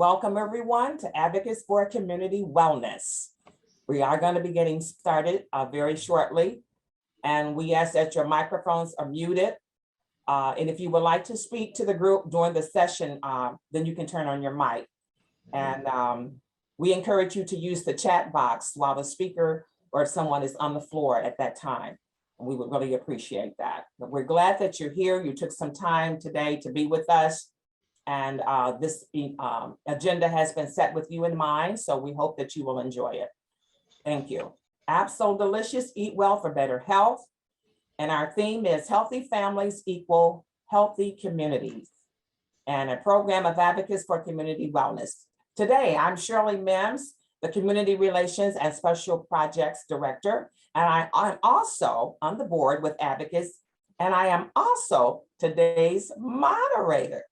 Welcome everyone to Advocates for Community Wellness. We are going to be getting started very shortly, and we ask that your microphones are muted. And if you would like to speak to the group during the session, then you can turn on your mic. And we encourage you to use the chat box while the speaker or if someone is on the floor at that time. We would really appreciate that. But we're glad that you're here. You took some time today to be with us. And this agenda has been set with you in mind, so we hope that you will enjoy it. Thank you. ABSOL Delicious Eat Well for Better Health. And our theme is Healthy Families Equal Healthy Communities, and a program of advocates for community wellness. Today, I'm Shirley Mims, the Community Relations and Special Projects Director, and I'm also on the board with advocates, and I am also today's moderator.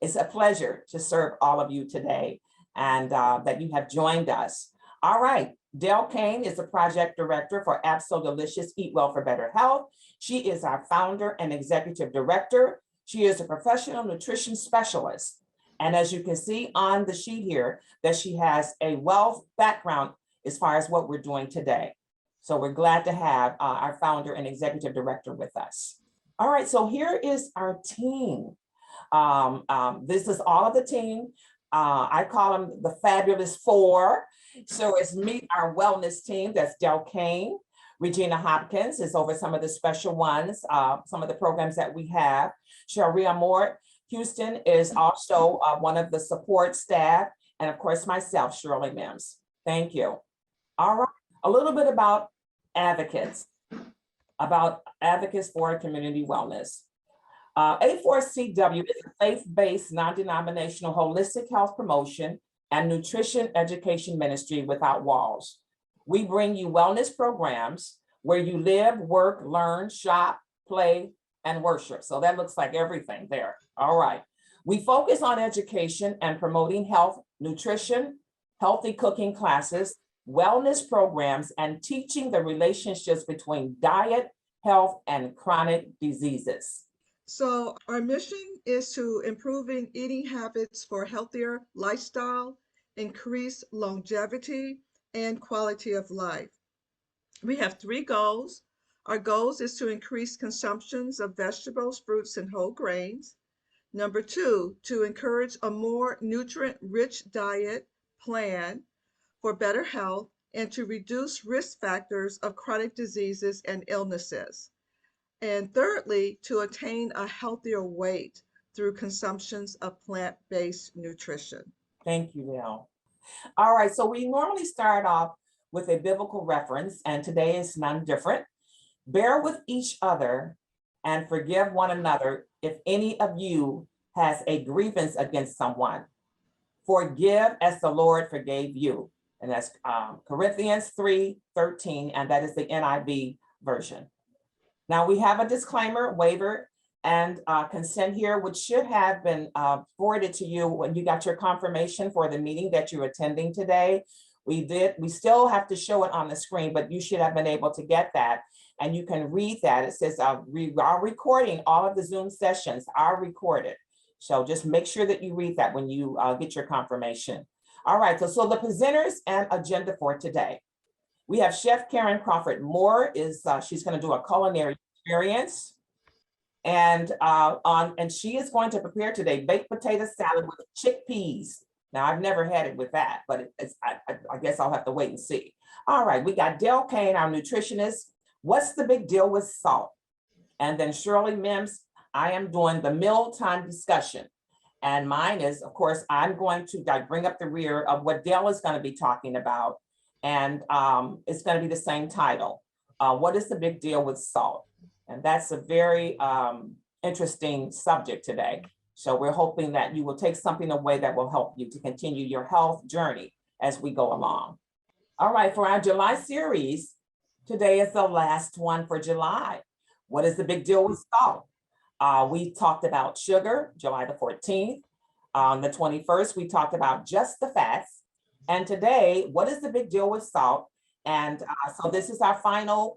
It's a pleasure to serve all of you today and that you have joined us. All right, Dale Kane is the project director for ABSOL Delicious Eat Well for Better Health. She is our founder and executive director. She is a professional nutrition specialist. And as you can see on the sheet here, that she has a wealth background as far as what we're doing today. So we're glad to have our founder and executive director with us. All right, so here is our team. This is all of the team. I call them the Fabulous Four. So it's me, our wellness team, that's Del Kane. Regina Hopkins is over some of the special ones, some of the programs that we have. Sharia Moore Houston is also one of the support staff. And of course, myself, Shirley Mims. Thank you. All right, a little bit about advocates for community wellness. A4CW is a faith-based, non-denominational, holistic health promotion and nutrition education ministry without walls. We bring you wellness programs where you live, work, learn, shop, play, and worship. So that looks like everything there. All right. We focus on education and promoting health, nutrition, healthy cooking classes, wellness programs, and teaching the relationships between diet, health, and chronic diseases. So our mission is to improving eating habits for healthier lifestyle, increase longevity, and quality of life. We have 3 goals. Our goals is to increase consumptions of vegetables, fruits, and whole grains. Number 2, to encourage a more nutrient-rich diet plan for better health and to reduce risk factors of chronic diseases and illnesses. And thirdly, to attain a healthier weight through consumptions of plant-based nutrition. Thank you, Mel. All right, so we normally start off with a biblical reference, and today is none different. Bear with each other and forgive one another if any of you has a grievance against someone. Forgive as the Lord forgave you. And that's Corinthians 3:13, and that is the NIV version. Now we have a disclaimer, waiver, and consent here, which should have been forwarded to you when you got your confirmation for the meeting that you're attending today. We still have to show it on the screen, but you should have been able to get that. And you can read that. It says we are recording, all of the Zoom sessions are recorded. So just make sure that you read that when you get your confirmation. All right, so the presenters and agenda for today. We have Chef Karen Crawford Moore she's going to do a culinary experience, and she is going to prepare today baked potato salad with chickpeas. Now I've never had it with that, but I guess I'll have to wait and see. All right, we got Del Kane, our nutritionist. What's the big deal with salt? And then Shirley Mims, I am doing the mealtime discussion. And mine is, of course, I'm going to bring up the rear of what Del is going to be talking about. And it's going to be the same title. What is the big deal with salt? And that's a very interesting subject today. So we're hoping that you will take something away that will help you to continue your health journey as we go along. All right, for our July series, today is the last one for July. What is the big deal with salt? We talked about sugar, July the 14th. On the 21st, we talked about just the fats. And today, what is the big deal with salt? And so this is our final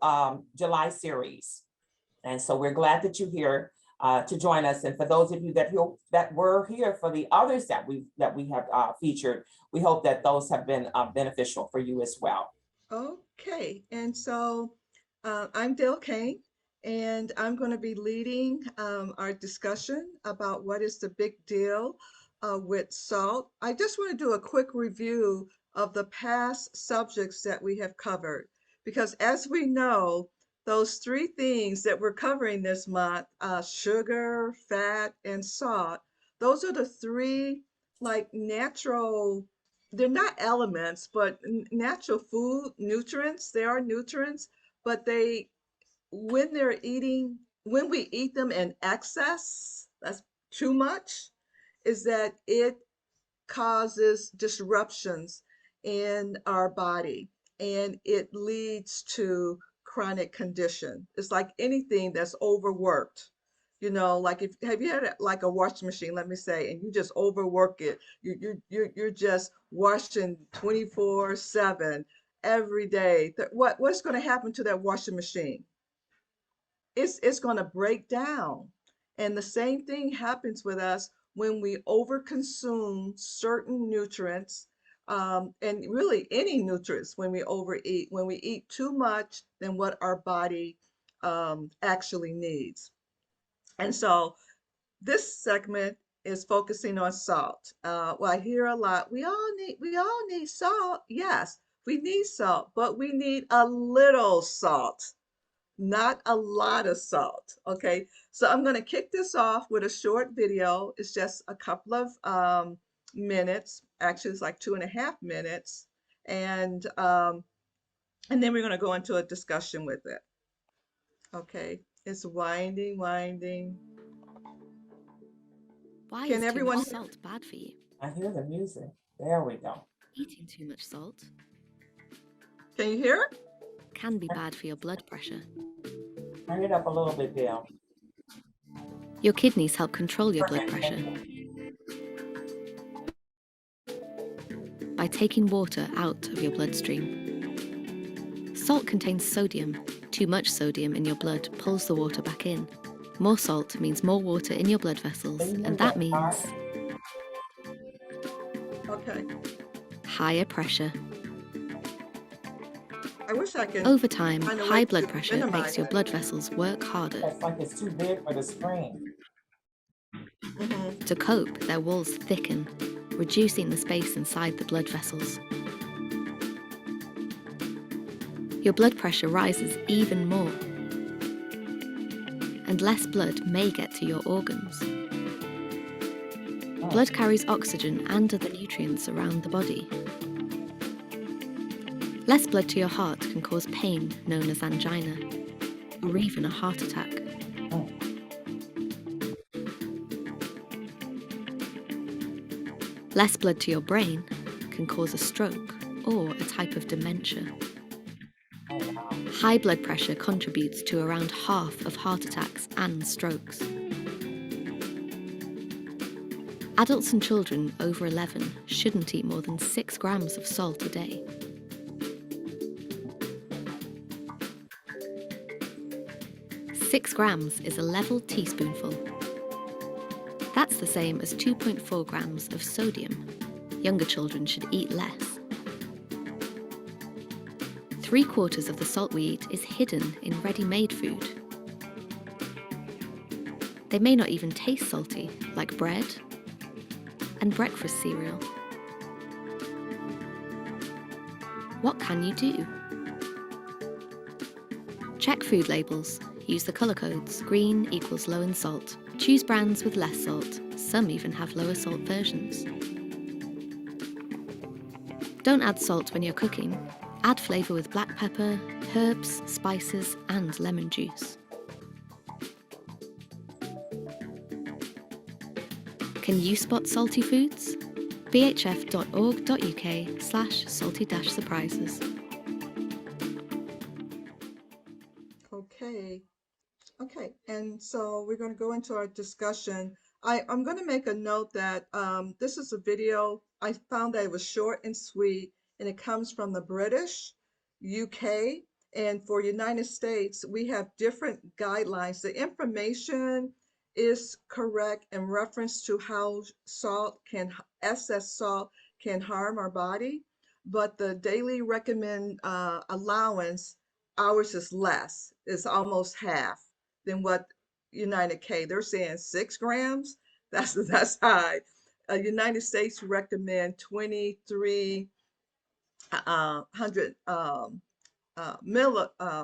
July series. And so we're glad that you're here to join us. And for those of you that were here for the others that we have featured, we hope that those have been beneficial for you as well. Okay, and so I'm Dale Kane, and I'm going to be leading our discussion about what is the big deal with salt. I just want to do a quick review of the past subjects that we have covered, because as we know, those three things that we're covering this month, sugar, fat, and salt, those are the three like natural, they're not elements, but natural food nutrients. They are nutrients, but they, when we eat them in excess, that's too much, is that it causes disruptions in our body and it leads to chronic condition. It's like anything that's overworked. Like if have you had like a washing machine, let me say, and you just overwork it. You're just washing 24/7 every day. What's going to happen to that washing machine? It's going to break down. And the same thing happens with us when we overconsume certain nutrients, and really any nutrients when we overeat, when we eat too much than what our body actually needs. And so this segment is focusing on salt. Well, I hear a lot, we all need salt. Yes, we need salt, but we need a little salt, not a lot of salt. Okay, so I'm going to kick this off with a short video. It's just a couple of minutes. Actually, it's like 2.5 minutes, and then we're going to go into a discussion with it. Okay, it's winding. Why Can is too everyone much hear? salt bad for you? I hear the music. There we go. Eating too much salt Can you hear it? can be bad for your blood pressure. Turn it up a little bit, Dale. Your kidneys help control your blood Perfect. pressure by taking water out of your bloodstream. Salt contains sodium. Too much sodium in your blood pulls the water back in. More salt means more water in your blood vessels, and that means Okay. higher pressure. I wish I could Over time, find a way high to blood pressure minimize makes your it. blood vessels work harder. It's like it's too big for the screen. To cope, their walls thicken, reducing the space inside the blood vessels. Your blood pressure rises even more, and less blood may get to your organs. Blood carries oxygen and other nutrients around the body. Less blood to your heart can cause pain known as angina, or even a heart attack. Less blood to your brain can cause a stroke or a type of dementia. High blood pressure contributes to around half of heart attacks and strokes. Adults and children over 11 shouldn't eat more than 6 grams of salt a day. Six grams is a level teaspoonful. That's the same as 2.4 grams of sodium. Younger children should eat less. 3/4 of the salt we eat is hidden in ready-made food. They may not even taste salty, like bread and breakfast cereal. What can you do? Check food labels. Use the colour codes. Green equals low in salt. Choose brands with less salt. Some even have lower salt versions. Don't add salt when you're cooking. Add flavour with black pepper, herbs, spices, and lemon juice. Can you spot salty foods? bhf.org.uk/salty-surprises. Okay, and so we're going to go into our discussion. I'm going to make a note that this is a video. I found that it was short and sweet, and it comes from the British, UK, and for United States, we have different guidelines. The information is correct in reference to how excess salt can harm our body, but the daily recommend allowance, ours is less. It's almost half than what United K. They're saying 6 grams. That's high. United States recommend 2,300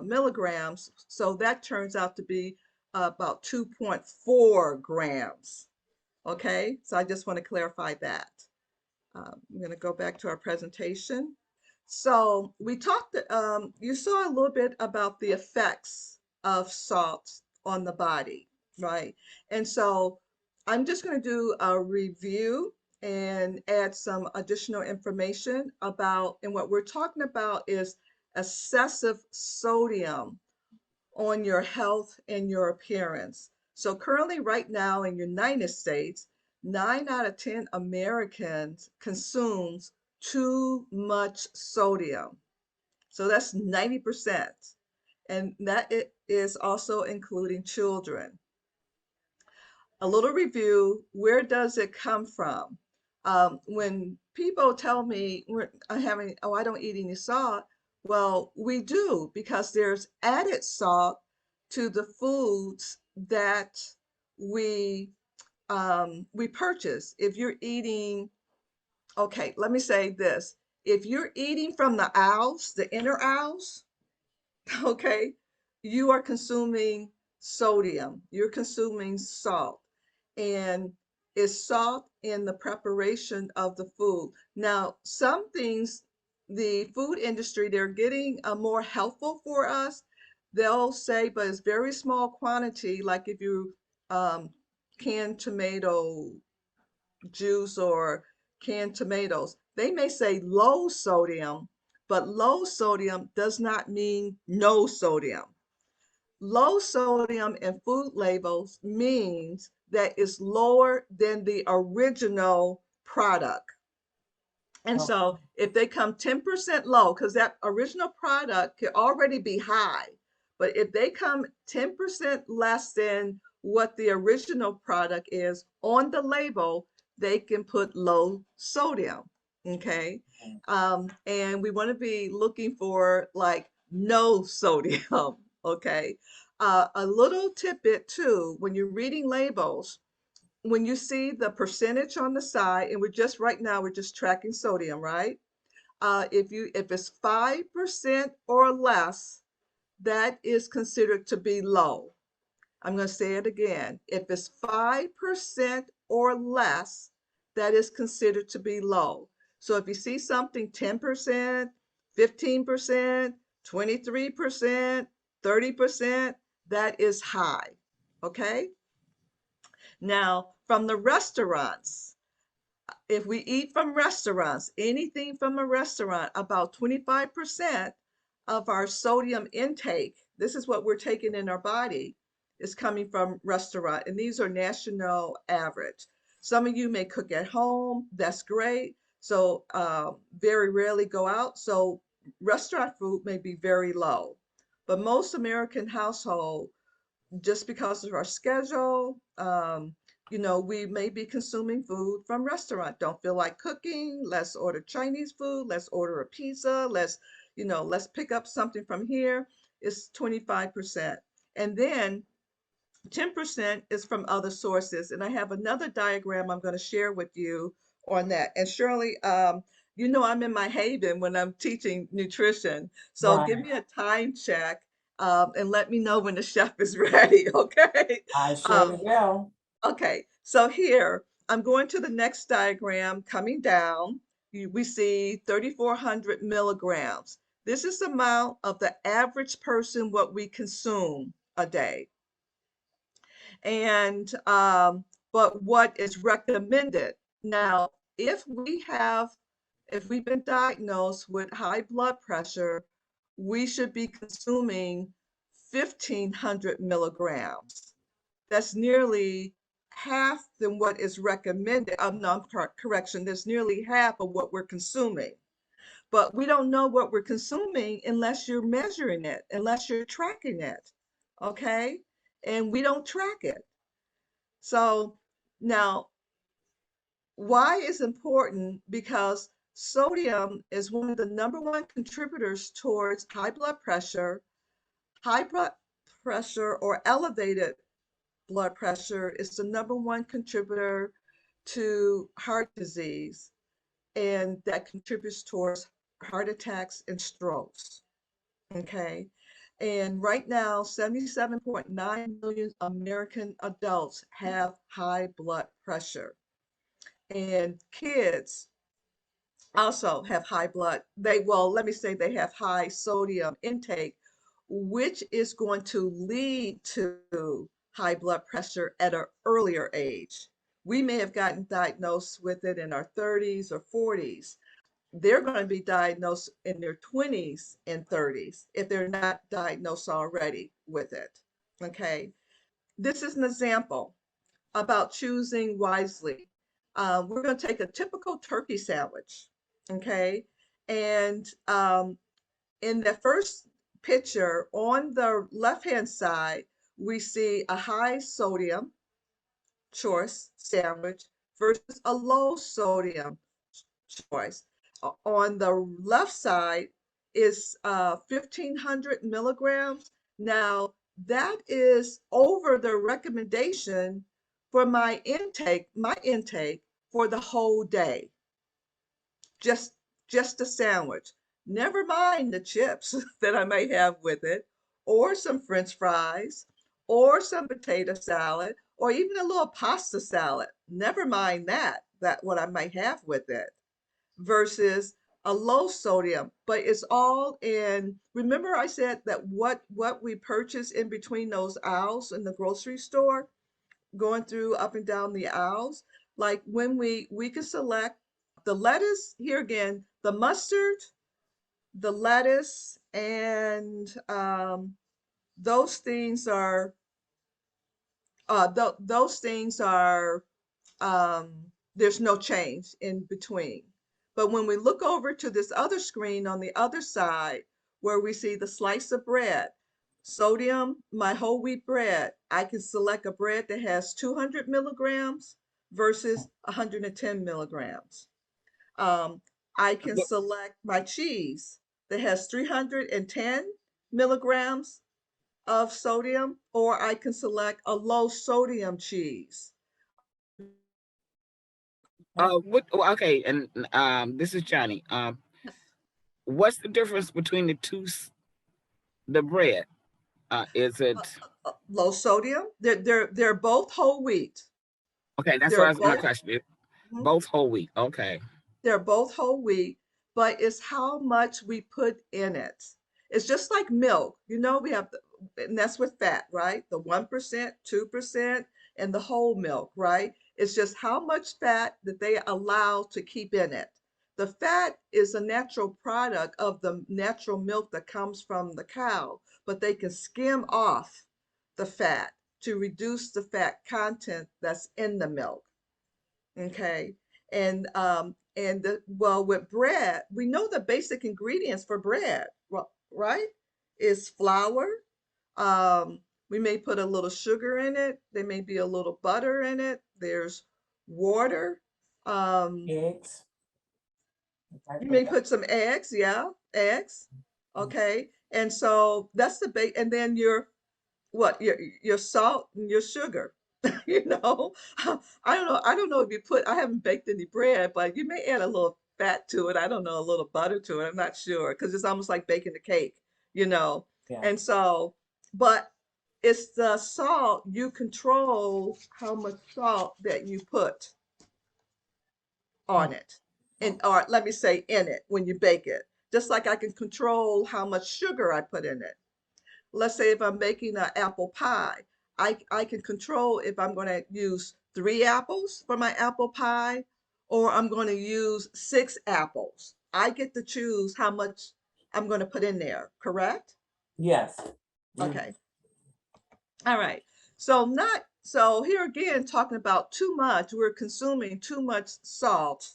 milligrams. So that turns out to be about 2.4 grams. Okay, so I just want to clarify that. I'm going to go back to our presentation. So we talked, you saw a little bit about the effects of salt on the body, right? And so I'm just going to do a review and add some additional information about, and what we're talking about is excessive sodium on your health and your appearance. So currently right now in the United States, 9 out of 10 Americans consumes too much sodium. So that's 90%. And that it is also including children. A little review, where does it come from? When people tell me I don't eat any salt, well, we do, because there's added salt to the foods that we purchase. If you're eating, okay, let me say this. If you're eating from the owls, the inner owls, okay, you are consuming sodium, you're consuming salt, and it's salt in the preparation of the food. Now, some things, the food industry, they're getting more helpful for us. They'll say, but it's very small quantity, like if you canned tomato juice or canned tomatoes, they may say low sodium, but low sodium does not mean no sodium. Low sodium in food labels means that it's lower than the original product. And Okay. so if they come 10% low, because that original product could already be high, but if they come 10% less than what the original product is on the label, they can put low sodium. Okay. And we want to be looking for like no sodium. Okay. A little tidbit too, when you're reading labels, when you see the percentage on the side, and we're just tracking sodium, right? If it's 5% or less, that is considered to be low. I'm going to say it again. If it's 5% or less, that is considered to be low. So if you see something 10%, 15%, 23%, 30%, that is high. Okay? Now, from the restaurants, if we eat from restaurants, anything from a restaurant, about 25% of our sodium intake, this is what we're taking in our body, is coming from restaurant. And these are national average. Some of you may cook at home. That's great. So very rarely go out. So restaurant food may be very low. But most American household, just because of our schedule, we may be consuming food from restaurant. Don't feel like cooking. Let's order Chinese food. Let's order a pizza. Let's pick up something from here. It's 25%. And then 10% is from other sources. And I have another diagram I'm going to share with you on that. And Shirley, I'm in my haven when I'm teaching nutrition. So give Right. me a time check and let me know when the chef is ready, okay? I Um, surely will. okay, so here, I'm going to the next diagram coming down. We see 3,400 milligrams. This is the amount of the average person what we consume a day. And but what is recommended now, if we've been diagnosed with high blood pressure, we should be consuming 1,500 milligrams. That's nearly half than what is recommended. No, correction, that's nearly half of what we're consuming. But we don't know what we're consuming unless you're measuring it, unless you're tracking it. Okay? And we don't track it. So now, why is important? Because sodium is one of the number one contributors towards high blood pressure or elevated blood pressure is the number one contributor to heart disease, and that contributes towards heart attacks and strokes. Okay. And right now, 77.9 million American adults have high blood pressure. And kids also have high blood, well, let me say they have high sodium intake, which is going to lead to high blood pressure at an earlier age. We may have gotten diagnosed with it in our 30s or 40s. They're going to be diagnosed in their 20s and 30s if they're not diagnosed already with it. Okay. This is an example about choosing wisely. We're going to take a typical turkey sandwich. Okay. And in the first picture on the left-hand side, we see a high sodium choice sandwich versus a low sodium choice. On the left side is 1,500 milligrams. Now, that is over the recommendation for my intake for the whole day. Just just a sandwich. Never mind the chips that I may have with it, or some French fries, or some potato salad, or even a little pasta salad. Never mind that what I might have with it versus a low sodium, but it's all in. Remember I said that what we purchase in between those aisles in the grocery store, going through up and down the aisles, like when we can select the lettuce, here again, the mustard, the lettuce, and those things are those things are um, there's no change in between. But when we look over to this other screen on the other side, where we see the slice of bread, sodium, my whole wheat bread, I can select a bread that has 200 milligrams versus 110 milligrams. Um, I can select my cheese that has 310 milligrams of sodium, or I can select a low sodium cheese. Okay, and this is Johnny. What's the difference between the the bread? Is uh, it Low sodium. They're both whole wheat. okay? That's They're what my both question. mhm, Both whole wheat. Okay. they're both whole wheat, but it's how much we put in it. It's just like milk. We have and that's with fat, right? The 1%, 2%, and the whole milk, right? It's just how much fat that they allow to keep in it. The fat is a natural product of the natural milk that comes from the cow, but they can skim off the fat to reduce the fat content that's in the milk. Okay. Well, with bread, we know the basic ingredients for bread, right? Is flour. Um, we may put a little sugar in it. There may be a little butter in it. There's water. Um, Eggs. I you may forgot. put some eggs, yeah, eggs. Okay. And so that's the base, and then your salt and your sugar. you know I don't know if you put, I haven't baked any bread, but you may add a little fat to it. I don't know, a little butter to it. I'm not sure, because it's almost like baking a cake you know Yeah. and so, but it's the salt. You control how much salt that you put Mm. on it, and or let me say in it when you bake it, just like I can control how much sugar I put in it. Let's say if I'm making an apple pie, I can control if I'm going to use 3 apples for my apple pie, or I'm going to use 6 apples. I get to choose how much I'm going to put in there, correct? Yes. Mm. Okay. All right. So here again, talking about too much, we're consuming too much salt.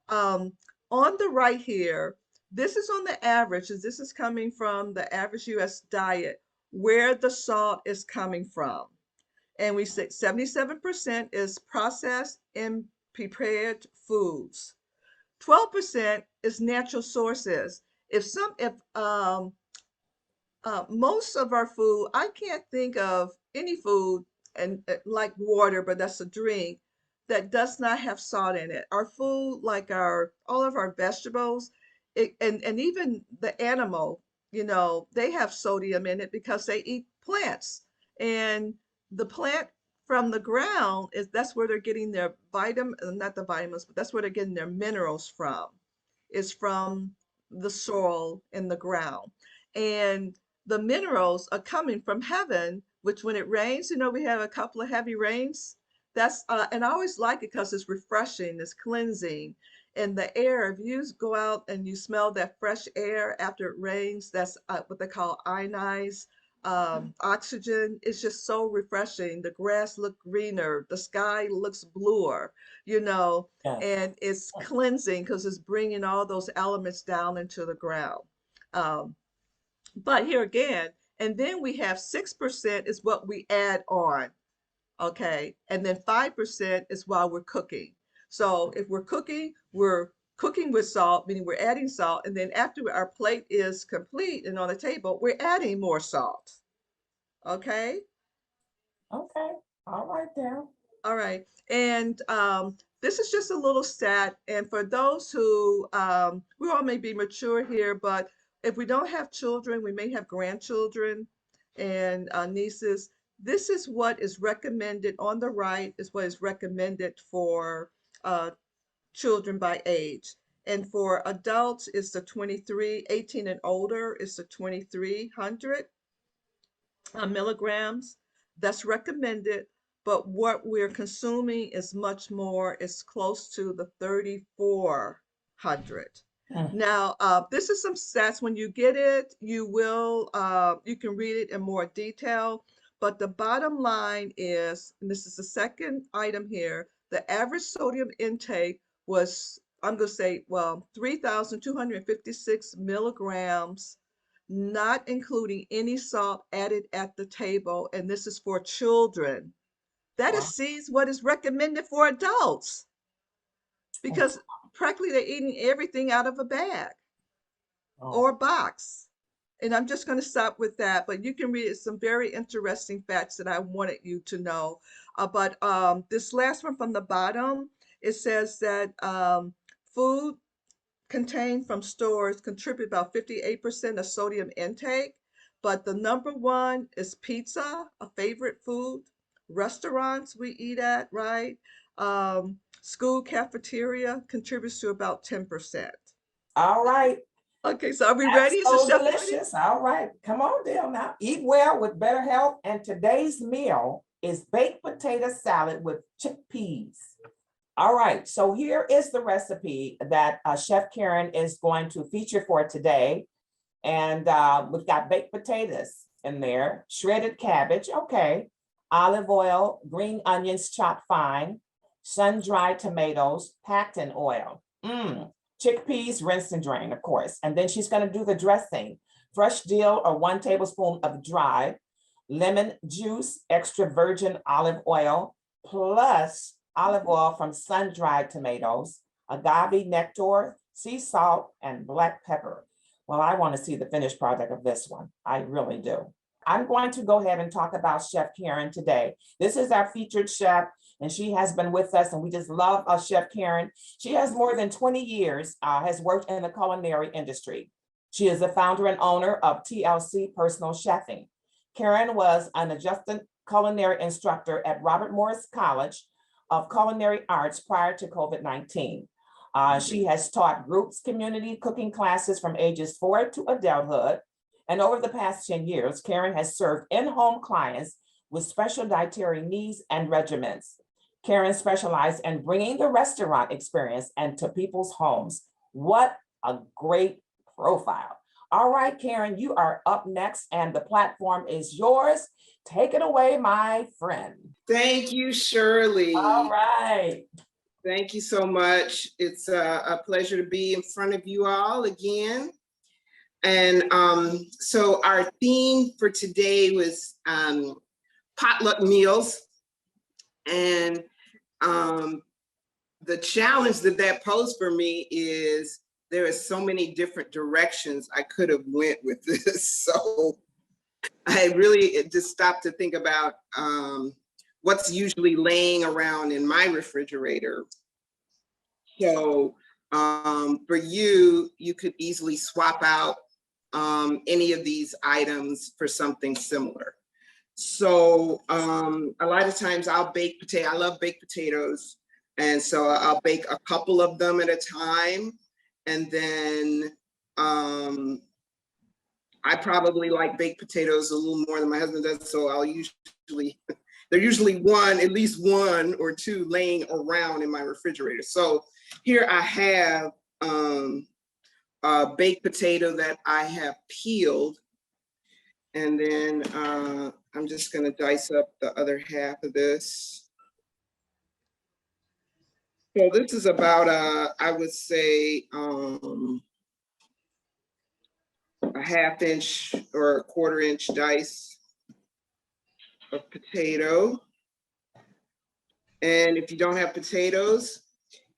Um, on the right here, this is on the average, as this is coming from the average US diet, where the salt is coming from. And we say 77% is processed and prepared foods. 12% is natural sources. If most of our food, I can't think of any food and like water, but that's a drink that does not have salt in it. Our food, like all of our vegetables, and even the animal, they have sodium in it because they eat plants. And the plant from the ground that's where they're getting their not the vitamins, but that's where they're getting their minerals from, is from the soil in the ground. And the minerals are coming from heaven, which when it rains, we have a couple of heavy rains. And I always like it because it's refreshing, it's cleansing. And the air, if you go out and you smell that fresh air after it rains, that's what they call ionized oxygen. It's just so refreshing. The grass looks greener, the sky looks bluer, Yes. and it's cleansing because it's bringing all those elements down into the ground. But here again, and then we have 6% is what we add on, okay? And then 5% is while we're cooking. So if we're cooking with salt, meaning we're adding salt, and then after our plate is complete and on the table, we're adding more salt, okay? Okay. All right there. All right. And this is just a little stat. And for those who, we all may be mature here, but if we don't have children, we may have grandchildren and nieces. This is what is recommended on the right, is what is recommended for children by age. And for adults, it's the 18 and older, it's the 2300 milligrams. That's recommended, but what we're consuming is much more. It's close to the 3,400. Now, this is some stats. When you get it, you can read it in more detail. But the bottom line is, and this is the second item here, the average sodium intake was, I'm going to say, 3,256 milligrams, not including any salt added at the table. And this is for children. That Wow. exceeds what is recommended for adults, because practically they're eating everything out of a bag or box. And I'm just going to stop with that, but you can read some very interesting facts that I wanted you to know. But this last one from the bottom, it says that food contained from stores contribute about 58% of sodium intake, but the number one is pizza, a favorite food. Restaurants we eat at, right? School cafeteria contributes to about 10%. All right. Okay, so are we ready? Is the So chef ready? delicious. All right. Come on, Dale, now. Eat well with better health. And today's meal is baked potato salad with chickpeas. All right. So here is the recipe that Chef Karen is going to feature for today. And we've got baked potatoes in there, shredded cabbage, okay, olive oil, green onions chopped fine, sun-dried tomatoes packed in oil. Chickpeas, rinse and drain, of course. And then she's going to do the dressing. Fresh dill or 1 tablespoon of dried, lemon juice, extra virgin olive oil, plus olive oil from sun-dried tomatoes, agave nectar, sea salt, and black pepper. Well, I want to see the finished product of this one. I really do. I'm going to go ahead and talk about Chef Karen today. This is our featured chef, and she has been with us, and we just love Chef Karen. She has more than 20 years, has worked in the culinary industry. She is the founder and owner of TLC Personal Chefing. Karen was an adjunct culinary instructor at Robert Morris College of Culinary Arts prior to COVID-19. She has taught groups, community cooking classes from ages 4 to adulthood. And over the past 10 years, Karen has served in-home clients with special dietary needs and regimens. Karen specialized in bringing the restaurant experience into people's homes. What a great profile. All right, Karen, you are up next and the platform is yours. Take it away, my friend. Thank you, Shirley. All right. Thank you so much. It's a pleasure to be in front of you all again. And so our theme for today was potluck meals. And the challenge that that posed for me is there are so many different directions I could have went with this. So I really just stopped to think about what's usually laying around in my refrigerator. So for you, you could easily swap out any of these items for something similar. So a lot of times I'll bake potato. I love baked potatoes. And so I'll bake a couple of them at a time. And then I probably like baked potatoes a little more than my husband does. So I'll usually, they're usually at least one or two laying around in my refrigerator. So here I have a baked potato that I have peeled. And then I'm just gonna dice up the other half of this. So this is about I would say a 1/2 inch or a 1/4 inch dice of potato. And if you don't have potatoes,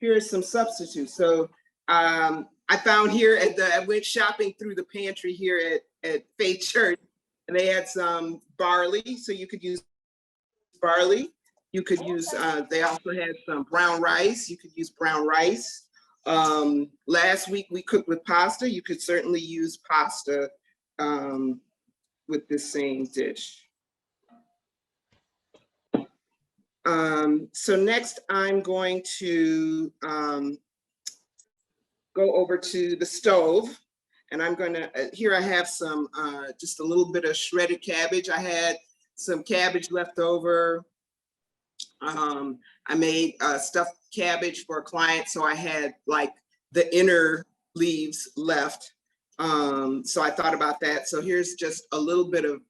here's some substitutes. So I found here I went shopping through the pantry here at Faith Church, and they had some barley, so you could use barley. You could use, they also had some brown rice. You could use brown rice. Last week we cooked with pasta. You could certainly use pasta with this same dish. So next I'm going to go over to the stove, and I'm gonna, here I have some, just a little bit of shredded cabbage. I had some cabbage left over. I made stuffed cabbage for a client, so I had like the inner leaves left. So I thought about that. So here's just a little bit of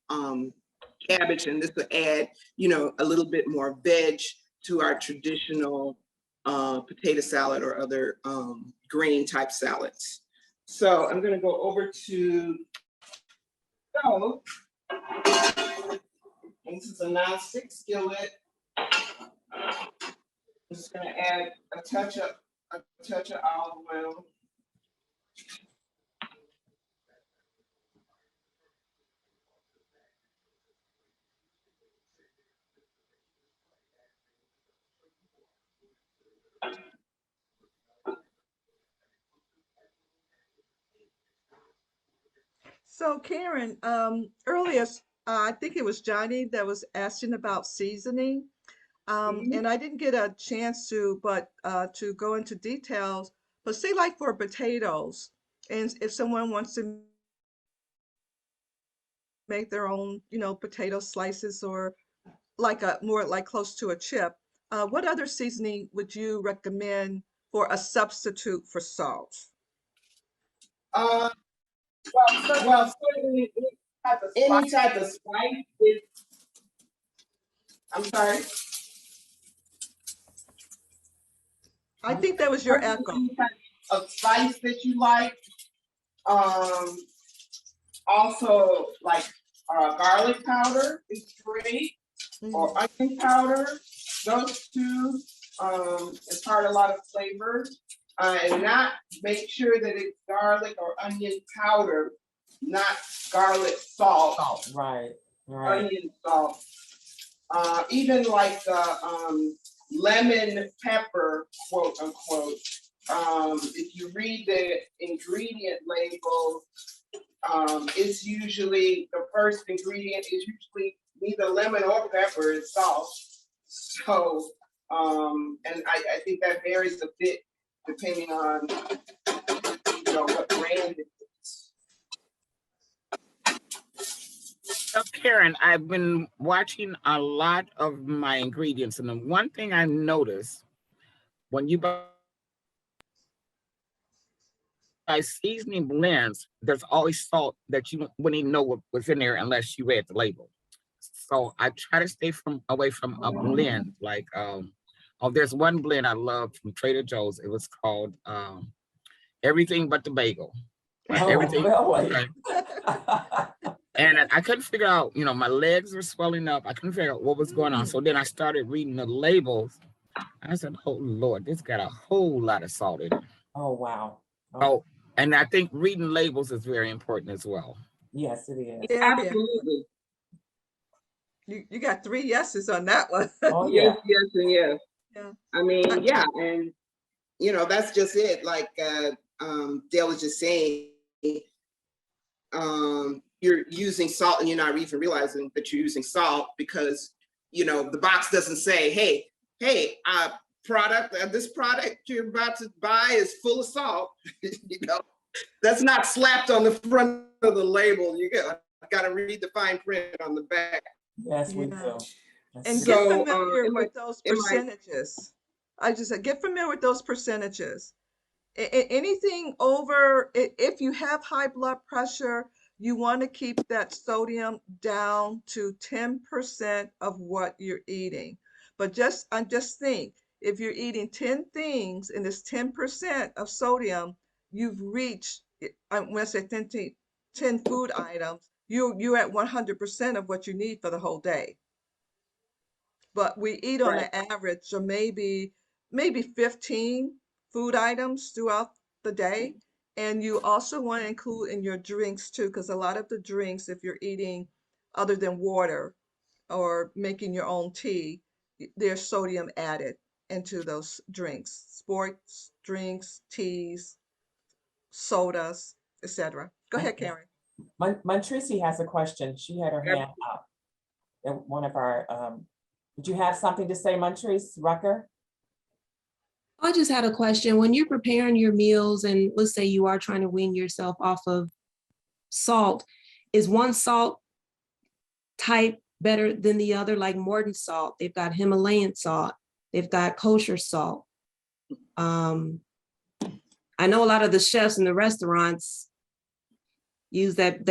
cabbage, and this will add, you know, a little bit more veg to our traditional potato salad or other grain type salads. So I'm gonna go over to stove. This is a non-stick skillet. I'm just gonna add a touch of olive oil. So Karen, earlier, I think it was Johnny that was asking about seasoning. And I didn't get a chance to go into details, but say like for potatoes, and if someone wants to make their own, you know, potato slices or like a more like close to a chip, what other seasoning would you recommend for a substitute for salt? Well, certainly any type of spice. I'm sorry. I think that was your echo. Any type of spice that you like. Also, like garlic powder is great, or onion powder. Those two impart a lot of flavor. And not make sure that it's garlic or onion powder, not garlic salt. Right. Onion salt. Even like the lemon pepper, quote unquote. If you read the ingredient label, it's usually the first ingredient is usually neither lemon or pepper, it's salt. So, and I think that varies a bit depending on, you know, what brand it is. So Karen, I've been watching a lot of my ingredients, and the one thing I noticed when you buy seasoning blends, there's always salt that you wouldn't even know what was in there unless you read the label. So I try to stay away from a blend like there's one blend I love from Trader Joe's. It was called Everything But the Bagel. Oh, Everything. really? Okay. And I couldn't figure out, you know, my legs were swelling up. I couldn't figure out what was going on. So then I started reading the labels. I said, oh Lord, this got a whole lot of salt in it. Oh, wow. Oh, and I think reading labels is very important as well. Yes, it is. Yeah. Absolutely. You got 3 yeses on that one. Oh, yeah. Yes, and yes. Yeah. I mean, yeah, and you know, that's just it. Like Dale was just saying, you're using salt and you're not even realizing that you're using salt because, you know, the box doesn't say, hey, this product you're about to buy is full of salt. You know, that's not slapped on the front of the label. You got to read the fine print on the back. Yes, we Yeah. do. And So, get familiar with those am I- percentages. I just said, get familiar with those percentages. Anything over, if you have high blood pressure, you want to keep that sodium down to 10% of what you're eating. But just think, if you're eating 10 things and it's 10% of sodium, you've reached, when I say 10 food items, you're at 100% of what you need for the whole day. But we eat on Right. an average of maybe 15 food items throughout the day. And you also want to include in your drinks too, because a lot of the drinks, if you're eating other than water or making your own tea, there's sodium added into those drinks, sports drinks, teas, sodas, etc. Go ahead, Karen. Montrese has a question. She had her hand up. One of our, did you have something to say, Montrese Rucker? I just had a question. When you're preparing your meals, and let's say you are trying to wean yourself off of salt, is one salt type better than the other? Like Morton salt, they've got Himalayan salt, they've got kosher salt. I know a lot of the chefs in the restaurants use that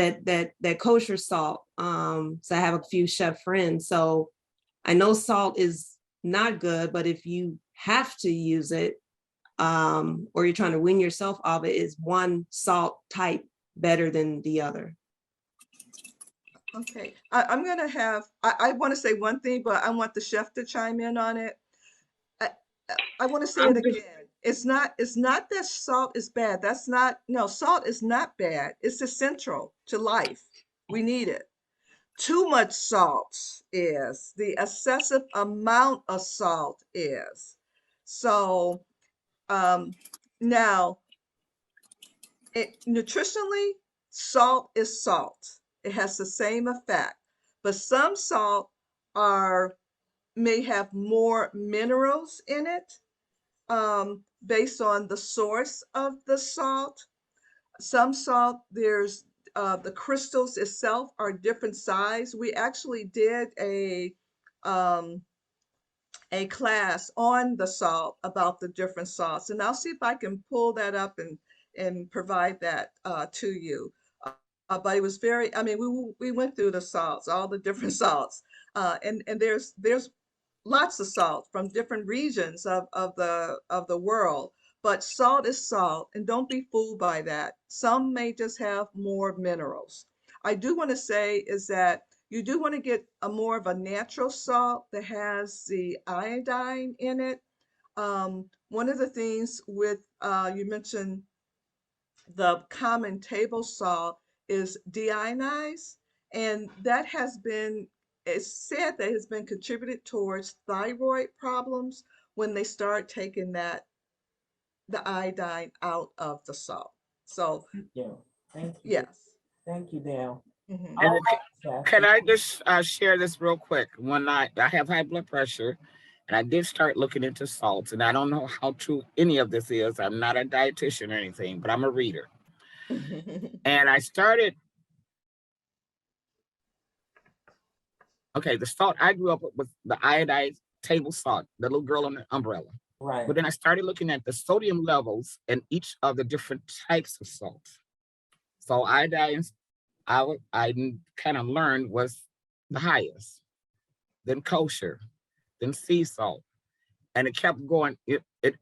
kosher salt. So I have a few chef friends. So I know salt is not good, but if you have to use it, or you're trying to wean yourself off it, is one salt type better than the other? Okay, I'm gonna have, I want to say one thing, but I want the chef to chime in on it. I want to say it again. It's not that salt is bad. That's not, no, salt is not bad. It's essential to life. We need it. Too much salt is, the excessive amount of salt is. So now, nutritionally, salt is salt. It has the same effect, but some salt may have more minerals in it, based on the source of the salt. Some salt, there's the crystals itself are different size. We actually did a class on the salt about the different salts, and I'll see if I can pull that up and provide that to you. But it was very, I mean, we went through the salts, all the different salts, and there's lots of salt from different regions of the world. But salt is salt, and don't be fooled by that. Some may just have more minerals. I do want to say is that you do want to get a more of a natural salt that has the iodine in it. One of the things with, you mentioned the common table salt is deionized, and that has been, it's said that has been contributed towards thyroid problems when they start taking the iodine out of the salt. So Yeah, thank you. yes. Thank you, Dale. Mhm. All And right, Chef. can I just share this real quick? One night, I have high blood pressure, and I did start looking into salts, and I don't know how true any of this is. I'm not a dietitian or anything, but I'm a reader. And I started, okay, the salt I grew up with was the iodized table salt, the little girl on the umbrella. Right. But then I started looking at the sodium levels in each of the different types of salts. So iodine, I kind of learned was the highest, then kosher, then sea salt. And it kept going.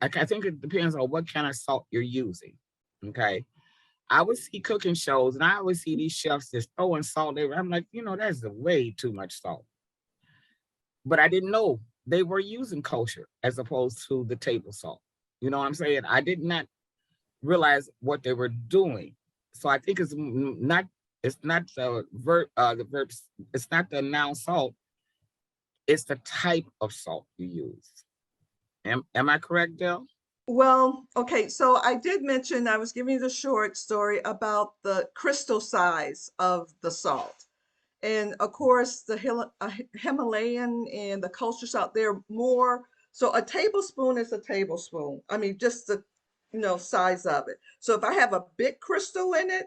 I think it depends on what kind of salt you're using. Okay. I would see cooking shows and I would see these chefs just throwing salt everywhere. I'm like, that's way too much salt. But I didn't know they were using kosher as opposed to the table salt. You know what I'm saying? I did not realize what they were doing. So I think it's not the verbs, it's not the noun salt, it's the type of salt you use. Am I correct, Del? Well, okay, so I did mention, I was giving you the short story about the crystal size of the salt. And of course, the Himalayan and the kosher salt, they're more, so a tablespoon is a tablespoon. I mean, just the, size of it. So if I have a big crystal in it,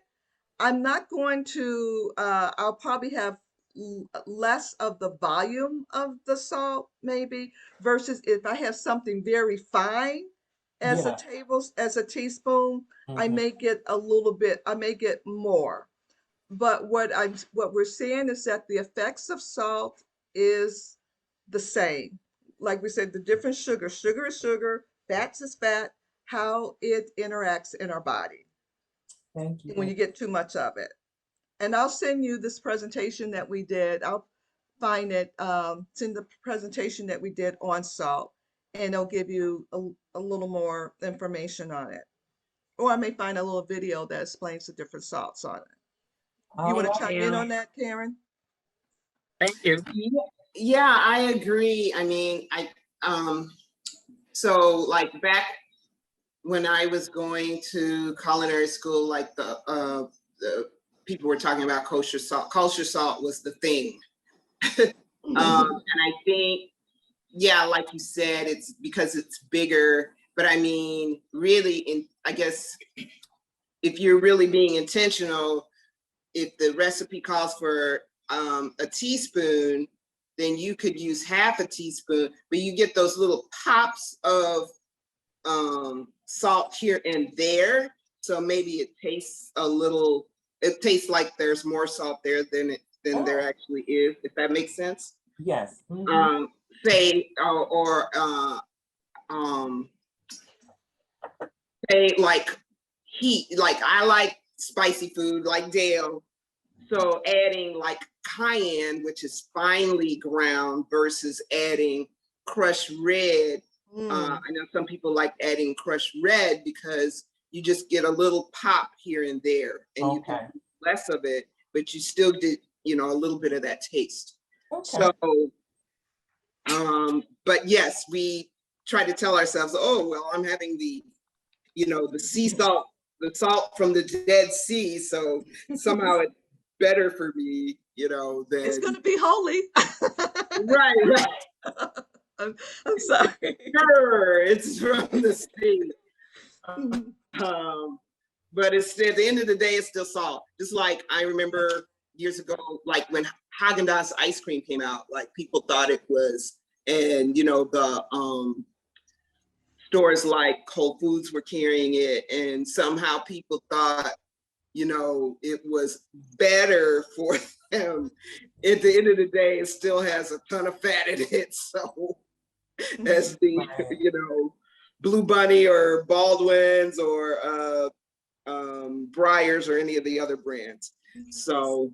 I'm not going to, I'll probably have less of the volume of the salt maybe, versus if I have something very fine as Yeah. as a teaspoon, I Mhm. may get a little bit, I may get more. But what we're saying is that the effects of salt is the same. Like we said, the different sugar is sugar, fats is fat, how it interacts in our body Thank you. when you get too much of it. And I'll send you this presentation that we did. I'll find it. It's in the presentation that we did on salt, and it'll give you a little more information on it. Or I may find a little video that explains the different salts on it. You All want to right. chime in on that, Karen? Thank you. Yeah, I agree. I mean, so like back when I was going to culinary school, like the people were talking about kosher salt. Kosher salt was the thing. And I think, yeah, like you said, it's because it's bigger, but I mean, really, I guess if you're really being intentional, if the recipe calls for a teaspoon, then you could use half a teaspoon, but you get those little pops of salt here and there. So maybe it tastes it tastes like there's more salt there than there actually is, if that makes sense. Yes. Mhm. Say, say like heat, like I like spicy food like Dale. So adding like cayenne, which is finely ground, versus adding crushed red. I know some people like adding crushed red because you just get a little pop here and there, and you can do less of it, but you still get, a little bit of that taste. Okay. So, but yes, we try to tell ourselves, oh, well, I'm having the sea salt, the salt from the Dead Sea, so somehow it's better for me, than It's going to be holy. right. I'm sorry. Sure, it's from the sea. But it's at the end of the day, it's still salt. Just like I remember years ago, like when Haagen-Dazs ice cream came out, like people thought it was, and the stores like Whole Foods were carrying it, and somehow people thought, it was better for them. At the end of the day, it still has a ton of fat in it. So as the, Blue Bunny or Baldwin's or Breyers or any of the other brands. So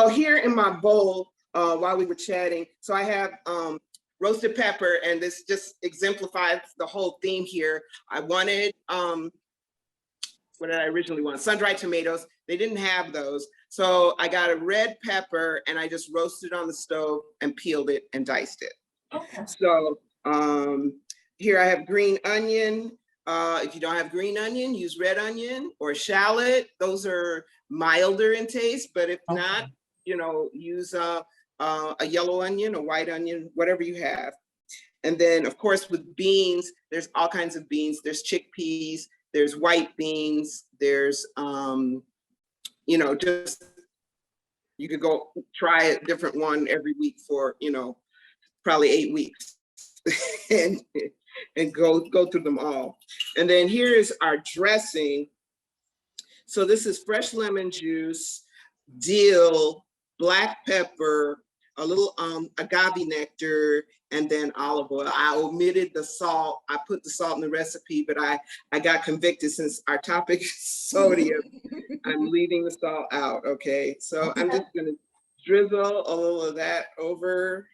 here in my bowl, while we were chatting, so I have roasted pepper, and this just exemplifies the whole theme here. I wanted, what did I originally want? Sun-dried tomatoes. They didn't have those. So I got a red pepper and I just roasted on the stove and peeled it and diced it. Okay. So here I have green onion. If you don't have green onion, use red onion or shallot. Those are milder in taste, but if not, use a yellow onion, a white onion, whatever you have. And then of course with beans, there's all kinds of beans. There's chickpeas, there's white beans, there's, just, you could go try a different one every week for, probably 8 weeks and go through them all. And then here is our dressing. So this is fresh lemon juice, dill, black pepper, a little agave nectar, and then olive oil. I omitted the salt. I put the salt in the recipe, but I got convicted since our topic is sodium. I'm leaving the salt out, okay? So I'm just gonna drizzle a little of that over.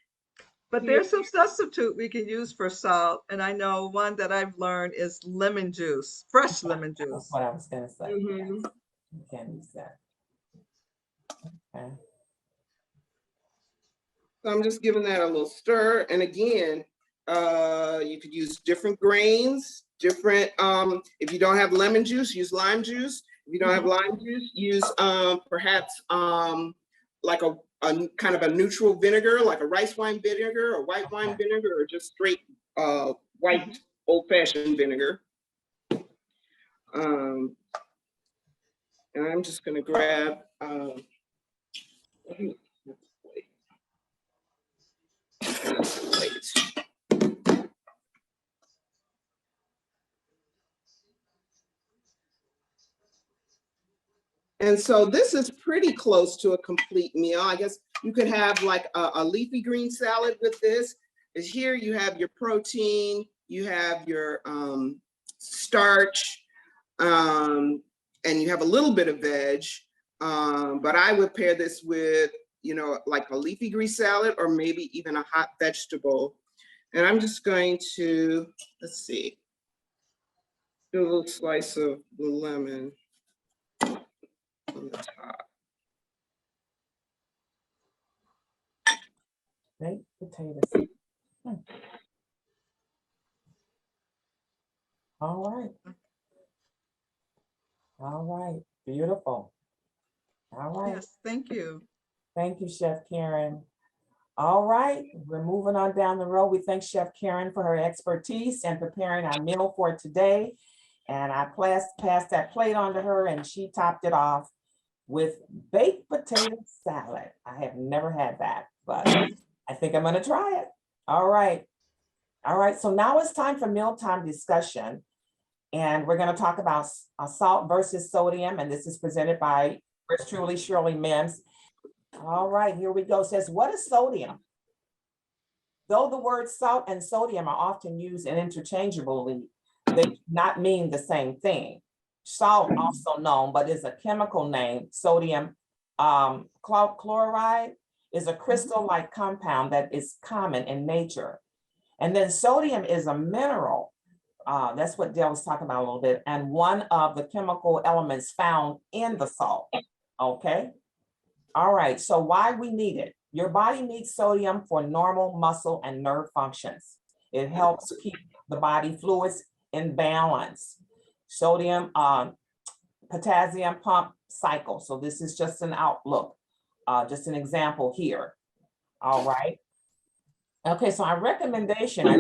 But there's some substitute we can use for salt. And I know one that I've learned is lemon juice, fresh lemon That's juice. what I was gonna say. Mhm. You can't use that. Okay. So I'm just giving that a little stir. And again, you could use different grains, different, if you don't have lemon juice, use lime juice. If you don't have lime juice, use perhaps like a kind of a neutral vinegar, like a rice wine vinegar or white wine vinegar, or just straight white old-fashioned vinegar. And I'm just gonna grab, and so this is pretty close to a complete meal. I guess you could have like a leafy green salad with this. Is here you have your protein, you have your starch, and you have a little bit of veg. But I would pair this with, you know, like a leafy green salad or maybe even a hot vegetable. And I'm just going to, let's see, do a little slice of the lemon on the top. Baked potatoes. All right. All right. Beautiful. All right. Yes, thank you. Thank you, Chef Karen. All right, we're moving on down the road. We thank Chef Karen for her expertise in preparing our meal for today. And I passed that plate on to her and she topped it off with baked potato salad. I have never had that, but I think I'm gonna try it. All right. All right, so now it's time for mealtime discussion. And we're gonna talk about salt versus sodium. And this is presented by yours truly, Shirley Mims. All right, here we go. It says, what is sodium? Though the words salt and sodium are often used interchangeably, they do not mean the same thing. Salt, also known, but is a chemical name, sodium chloride, is a crystal-like compound that is common in nature. And then sodium is a mineral. That's what Dale was talking about a little bit, and one of the chemical elements found in the salt, okay? All right, so why we need it. Your body needs sodium for normal muscle and nerve functions. It helps keep the body fluids in balance. Sodium, potassium pump cycle. So this is just an outlook, just an example here. All right. Okay, so our recommendation, I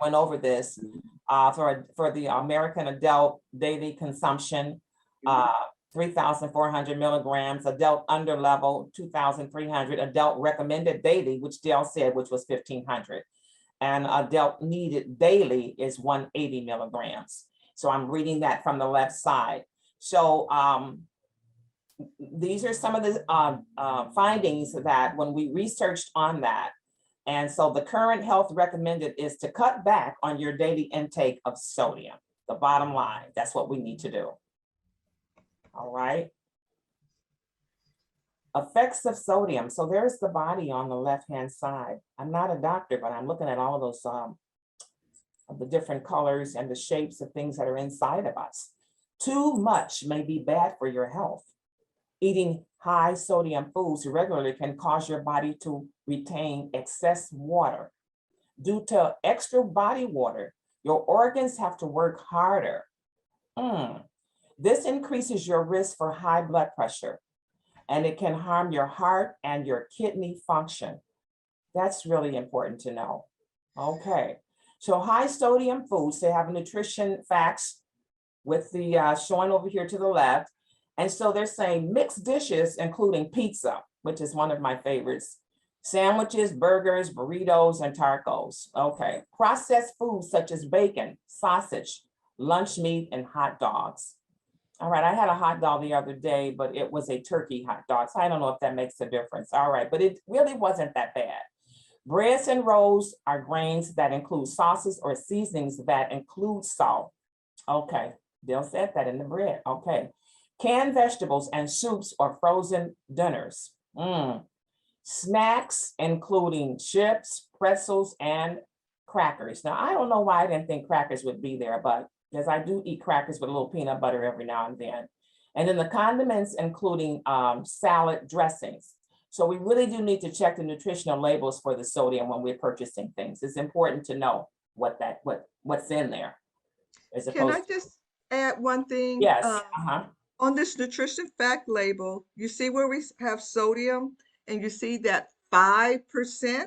went over this for the American adult daily consumption, 3,400 milligrams, adult under level 2,300, adult recommended daily, which Dale said, which was 1,500, and adult needed daily is 180 milligrams. So I'm reading that from the left side. So these are some of the findings that when we researched on that. And so the current health recommended is to cut back on your daily intake of sodium. The bottom line, that's what we need to do. All right. Effects of sodium. So there's the body on the left-hand side. I'm not a doctor, but I'm looking at all of those of the different colors and the shapes of things that are inside of us. Too much may be bad for your health. Eating high sodium foods regularly can cause your body to retain excess water. Due to extra body water, your organs have to work harder. This increases your risk for high blood pressure, and it can harm your heart and your kidney function. That's really important to know. Okay, so high sodium foods, they have nutrition facts with the showing over here to the left. And so they're saying mixed dishes, including pizza, which is one of my favorites, sandwiches, burgers, burritos, and tacos. Okay, processed foods such as bacon, sausage, lunch meat, and hot dogs. All right, I had a hot dog the other day, but it was a turkey hot dog. So I don't know if that makes a difference. All right, but it really wasn't that bad. Breads and rolls are grains that include sauces or seasonings that include salt. Okay, they'll set that in the bread. Okay. Canned vegetables and soups or frozen dinners. Snacks, including chips, pretzels, and crackers. Now, I don't know why I didn't think crackers would be there, but because I do eat crackers with a little peanut butter every now and then. And then the condiments, including salad dressings. So we really do need to check the nutritional labels for the sodium when we're purchasing things. It's important to know what's in there. As Can I opposed, just add one thing? yes, On this nutrition fact label, you see where we have sodium and you see that 5%,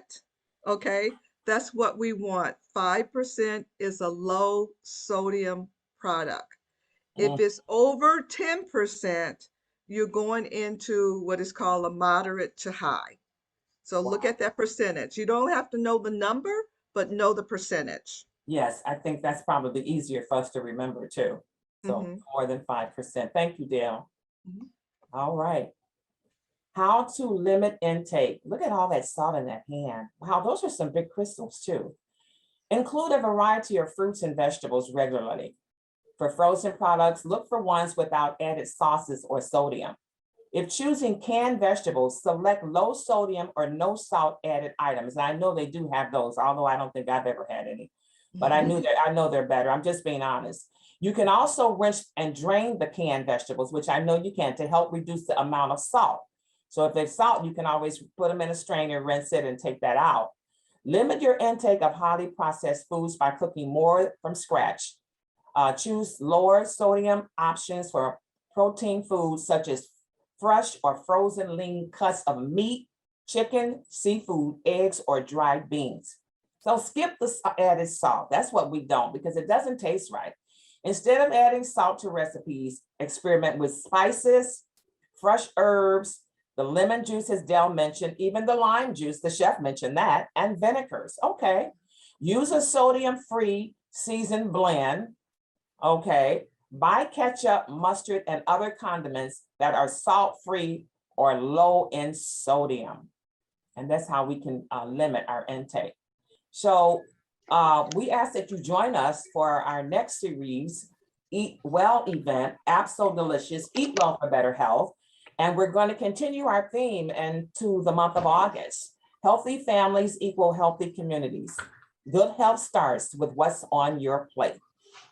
okay? That's what we want. 5% is a low sodium product. If it's over 10%, you're going into what is called a moderate to high. So look at that percentage. You don't have to know the number, but know the percentage. yes, I think that's probably easier for us to remember too. So more than 5%. Thank you, Dale. All right. How to limit intake. Look at all that salt in that pan. Wow, those are some big crystals too. Include a variety of fruits and vegetables regularly. For frozen products, look for ones without added sauces or sodium. If choosing canned vegetables, select low sodium or no salt added items. And I know they do have those, although I don't think I've ever had any. But I know they're better. I'm just being honest. You can also rinse and drain the canned vegetables, which I know you can, to help reduce the amount of salt. So if there's salt, you can always put them in a strainer, rinse it, and take that out. Limit your intake of highly processed foods by cooking more from scratch. Choose lower sodium options for protein foods such as fresh or frozen lean cuts of meat, chicken, seafood, eggs, or dried beans. So skip the added salt. That's what we don't, because it doesn't taste right. Instead of adding salt to recipes, experiment with spices, fresh herbs, the lemon juice, as Del mentioned, even the lime juice, the chef mentioned that, and vinegars. Okay. Use a sodium-free seasoned blend. Okay. Buy ketchup, mustard, and other condiments that are salt-free or low in sodium. And that's how we can limit our intake. So we ask that you join us for our next series, Eat Well event, ABSOL Delicious Eat Well for Better Health. And we're going to continue our theme into the month of August. Healthy families equal healthy communities. Good health starts with what's on your plate.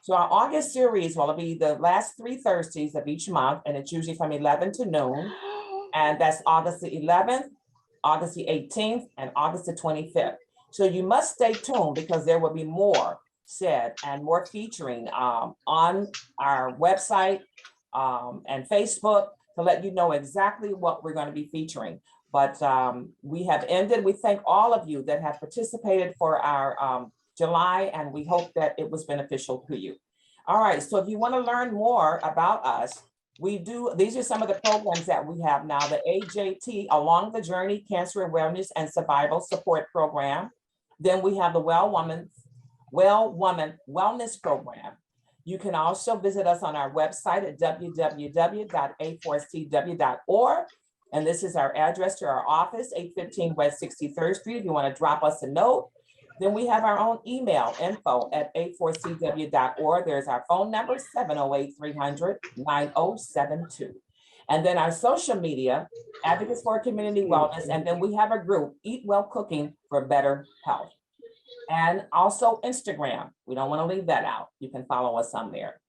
So our August series will be the last 3 Thursdays of each month, and it's usually from 11 to noon. And that's August the 11th, August the 18th, and August the 25th. So you must stay tuned because there will be more said and more featuring on our website and Facebook to let you know exactly what we're going to be featuring. But we have ended. We thank all of you that have participated for our July, and we hope that it was beneficial to you. All right, so if you want to learn more about us, these are some of the programs that we have now: the AJT, Along the Journey, Cancer Awareness and Survival Support Program. Then we have the Well Woman Wellness Program. You can also visit us on our website at www.A4CW.org. And this is our address to our office, 815 West 63rd Street, if you want to drop us a note. Then we have our own email, info@A4CW.org. There's our phone number, 708-300-9072. And then our social media, Advocates for Community Wellness. And then we have a group, Eat Well Cooking for Better Health. And also Instagram. We don't want to leave that out. You can follow us on there.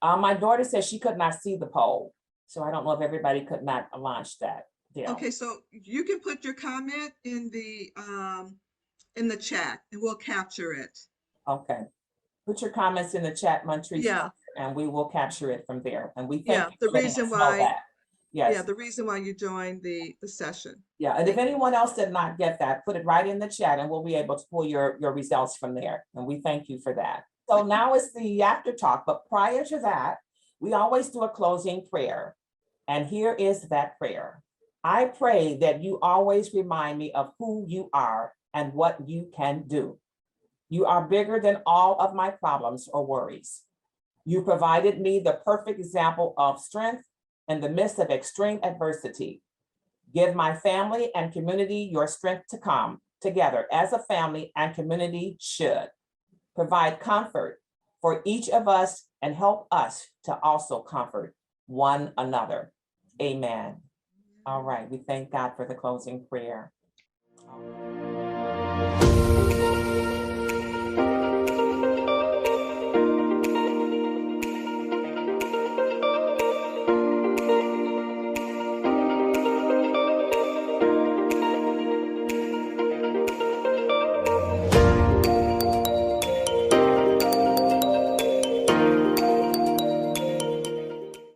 My daughter says she could not see the poll. So I don't know if everybody could not launch that. Yeah. Okay, so you can put your comment in the chat and we'll capture it. Okay. Put your comments in the chat, Montrese. Yeah. And we will capture it from there. And we thank Yeah, you the for letting reason us know why. that. Yes. Yeah, the reason why you joined the session. Yeah, and if anyone else did not get that, put it right in the chat and we'll be able to pull your results from there. And we thank you for that. So now it's the after talk, but prior to that, we always do a closing prayer. And here is that prayer. I pray that you always remind me of who you are and what you can do. You are bigger than all of my problems or worries. You provided me the perfect example of strength in the midst of extreme adversity. Give my family and community your strength to come together as a family and community should. Provide comfort for each of us and help us to also comfort one another. Amen. All right, we thank God for the closing prayer.